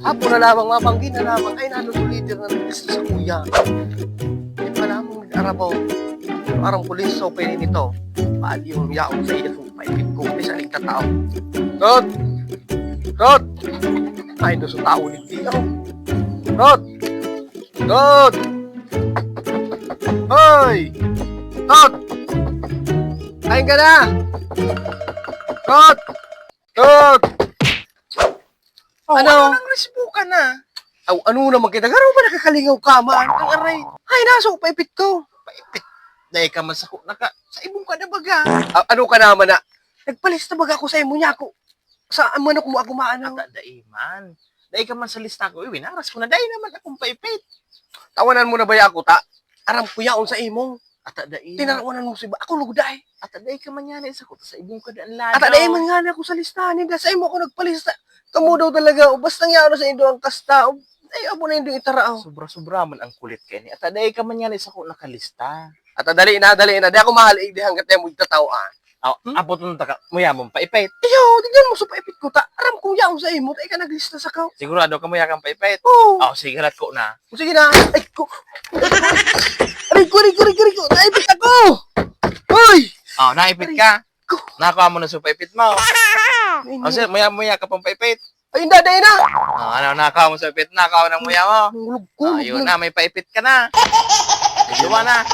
Hapon na lamang mabanggin na lamang ay nalululiter na naglista sa kuya. Hindi pa lamang nag-arabaw. Parang pulis so pwede nito. Paali yung yaon sa iyo. Paipit ko. May sa nagtatao. Rod! Rod! Ay, doon sa tao ni Tio. Rod! Rod! Hoy! Rod! Kain ka na! Rod! Rod! Oh, Ano? nang resibo ka na? Aw, ano naman kita? Garo ba nakakalingaw ka man? Ang aray. Ay, naso, paipit ko. Paipit. Dahil ka man sa ibong ka na baga. Ano ka naman na? Nagpalista baga ako sa imo niya ako. Sa manok mo ako maano. Ata dahil man. Dahil ka man sa lista ko, winaras ko na dahil naman akong paipit. Tawanan mo na ba ako ta? Aram ko yaon sa imong. Ata dahil. Tinarawanan mo si ba? Ako luguday. Ata dahil ka man yan sa sa ibong ka daan ladaw. At aday man nga na ako sa listahan. Hindi sa imo ako nagpalista. Kamu daw talaga. O basta nga ano sa indo ang kasta. Ay, abo na indo itarao. Sobra-sobra man ang kulit kay ni. Ata dahil ka man yan sa ko nakalista. At dali na. Di ako mahal. Di hanggat tayo mo itatawaan. Abot mo taka, muya mong paipit. Iyo, tignan mo sa paipit ko ta. Aram ko yaon sa imo. Tay ka naglista sa kao. Sigurado ka muya kang paipit. Oo. Sigarat ko na. Sige na. Ay, ko. Aray ko. Naipit ako. Hoy! Naipit ka. Nakakuha mo na sa paipit mo. Sir, muya ka pang paipit. Ay, hindi na. Nakakuha mo sa paipit. Nakakuha ng muya mo. Hulog ko. Ayun na, may paipit ka na. Luwa na.